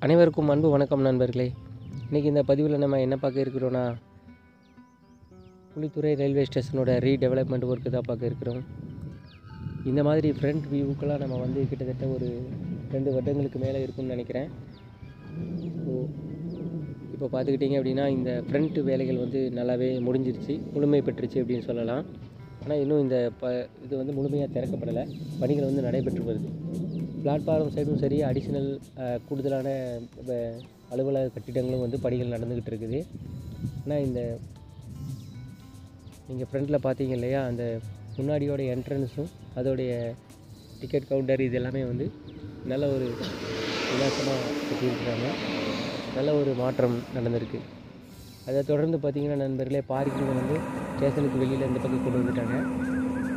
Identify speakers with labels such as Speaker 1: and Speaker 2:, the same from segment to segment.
Speaker 1: அனைவருக்கும் அன்பு வணக்கம் நண்பர்களே. இன்றைக்கி இந்த பதிவில் நம்ம என்ன பார்க்க இருக்கிறோன்னா, புலித்துறை ரயில்வே ஸ்டேஷனோட ரீடெவலப்மெண்ட் ஒர்க்கு தான் பார்க்க இருக்கிறோம். இந்த மாதிரி ஃப்ரண்ட் வியூக்கெல்லாம் நம்ம கிட்டத்தட்ட ஒரு 2 வருடங்களுக்கு மேலே இருக்கும்னு நினைக்கிறேன். இப்போ பார்த்துக்கிட்டிங்க அப்படின்னா, இந்த ஃப்ரண்ட் வேலைகள் நல்லாவே முடிஞ்சிருச்சு, முழுமை பெற்றுச்சு அப்படின்னு சொல்லலாம். ஆனால் இன்னும் இந்த இது முழுமையாக திறக்கப்படலை. பணிகள் நடைபெற்று வருது. பிளாட்ஃபார்ம் சைடும் சரி, அடிஷ்னல் கூடுதலான அலுவலக கட்டிடங்களும் பணிகள் நடந்துக்கிட்டு இருக்குது. ஆனால் இந்த நீங்கள் ஃப்ரண்ட்டில் பார்த்தீங்க இல்லையா, அந்த முன்னாடியோட என்ட்ரன்ஸும் அதோடைய டிக்கெட் கவுண்டர் இது எல்லாமே நல்ல ஒரு விலாசமாக கட்டியிருக்கிறாங்க. நல்ல ஒரு மாற்றம் நடந்திருக்கு. அதை தொடர்ந்து பார்த்திங்கன்னா நண்பர்களே, பார்க்கிங் ஸ்டேஷனுக்கு வெளியில் இந்த பக்கம் கொண்டு வந்துட்டாங்க.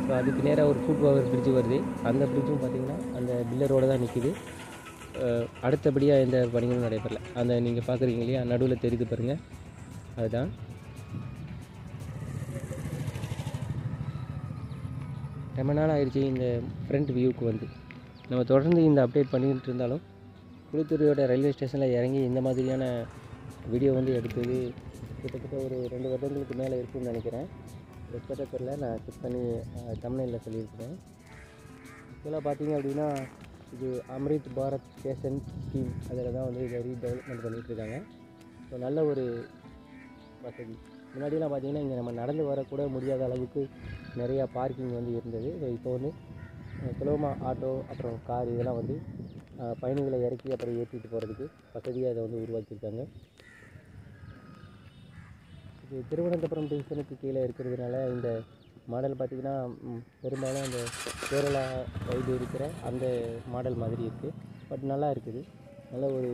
Speaker 1: ஸோ அதுக்கு நேராக ஒரு ஃபுட் ஓவர் பிரிட்ஜு வருது. அந்த பிரிட்ஜும் பார்த்திங்கன்னா அந்த பில்லரோடு தான் நிற்கிது. அடுத்தபடியாக எந்த பணிகளும் நடைபெறல. அந்த நீங்கள் பார்க்குறீங்க இல்லையா, நடுவில் தெரியுது பாருங்கள், அதுதான். ரொம்ப நாள் ஆயிடுச்சு இந்த ஃப்ரண்ட் வியூவுக்கு நம்ம தொடர்ந்து இந்த அப்டேட் பண்ணிக்கிட்டு இருந்தாலும், புலித்துறையோட ரயில்வே ஸ்டேஷனில் இறங்கி இந்த மாதிரியான வீடியோ எடுத்தது கிட்டத்தட்ட ஒரு 2 வருடங்களுக்கு மேலே இருக்குதுன்னு நினைக்கிறேன். எக்ஸ்பெக்டாக தெரியல, நான் செக் பண்ணி தம்ப்நெயிலில் சொல்லியிருக்கிறேன். ஆக்சுவலாக பார்த்தீங்க அப்படின்னா, இது அம்ரித் பாரத் ஸ்டேஷன் ஸ்கீம், அதில் தான் இதை ரீடெவலப்மெண்ட் பண்ணிகிட்ருக்காங்க. ஸோ நல்ல ஒரு வசதி. முன்னாடியெல்லாம் பார்த்திங்கன்னா, இங்கே நம்ம நடந்து வரக்கூட முடியாத அளவுக்கு நிறையா பார்க்கிங் இருந்தது. ஸோ இப்போ சுலபமா ஆட்டோ அப்புறம் கார் இதெல்லாம் பயணிகளை இறக்கி அப்புறம் ஏற்றிட்டு போகிறதுக்கு வசதியாக இதை உருவாக்கியிருக்காங்க. இது திருவனந்தபுரம் டிவிஷனுக்கு கீழே இருக்கிறதுனால இந்த மாடல் பார்த்திங்கன்னா பெரும்பாலும் அந்த கேரளா வைடு இருக்கிற அந்த மாடல் மாதிரி இருக்குது. பட் நல்லா இருக்குது. நல்ல ஒரு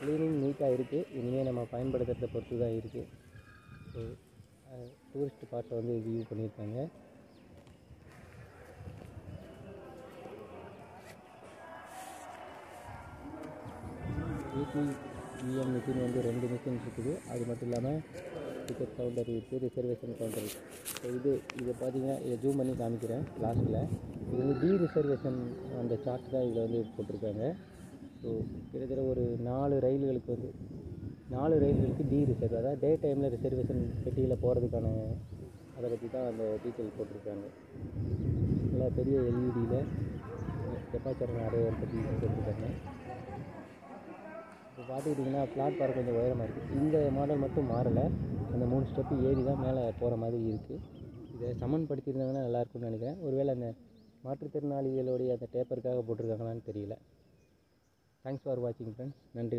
Speaker 1: க்ளீனிங் நீட்டாக இருக்குது. இனிமேல் நம்ம பயன்படுத்துகிறத பொறுத்து தான் இருக்குது. ஸோ டூரிஸ்ட் பார்ட்டை வியூ பண்ணியிருக்காங்க. இஎம் மிஷின் 2 மிஷின் இருக்குது. அது மட்டும் இல்லாமல் டிக்கெட் கவுண்டர் இருக்குது, ரிசர்வேஷன் கவுண்டர் இருக்குது. ஸோ இதை பார்த்தீங்கன்னா, இதை ஜூம் பண்ணி காமிக்கிறேன் லாஸ்ட்டில். இது டி ரிசர்வேஷன் அந்த சார்ட் தான் இதில் போட்டிருக்காங்க. ஸோ கிட்டத்தட்ட ஒரு 4 ரயில்களுக்கு டி ரிசர்வ், அதாவது டே டைமில் ரிசர்வேஷன் பெட்டியில் போகிறதுக்கான அதை பற்றி தான் அந்த டீட்டெயில் போட்டிருக்காங்க. நல்லா பெரிய எல்இடியில் டெபாச்சர் அரைவல் பற்றி போட்டிருக்காங்க. இப்போ பார்த்துக்கிட்டிங்கன்னா பிளாட்ஃபார்ம் கொஞ்சம் உயரமாக இருக்குது. இந்த மாடல் மட்டும் மாறலை. அந்த 3 ஸ்டெப்பு ஏறி தான் மேலே போகிற மாதிரி இருக்குது. இதை சமன்படுத்தியிருந்தாங்கன்னா நல்லாயிருக்கும்னு நினைக்கிறேன். ஒருவேளை அந்த மாற்றுத்திறனாளிகளுடைய அந்த டேப்பருக்காக போட்டிருக்காங்களான்னு தெரியல. தேங்க்ஸ் ஃபார் வாட்சிங் ஃப்ரெண்ட்ஸ். நன்றி.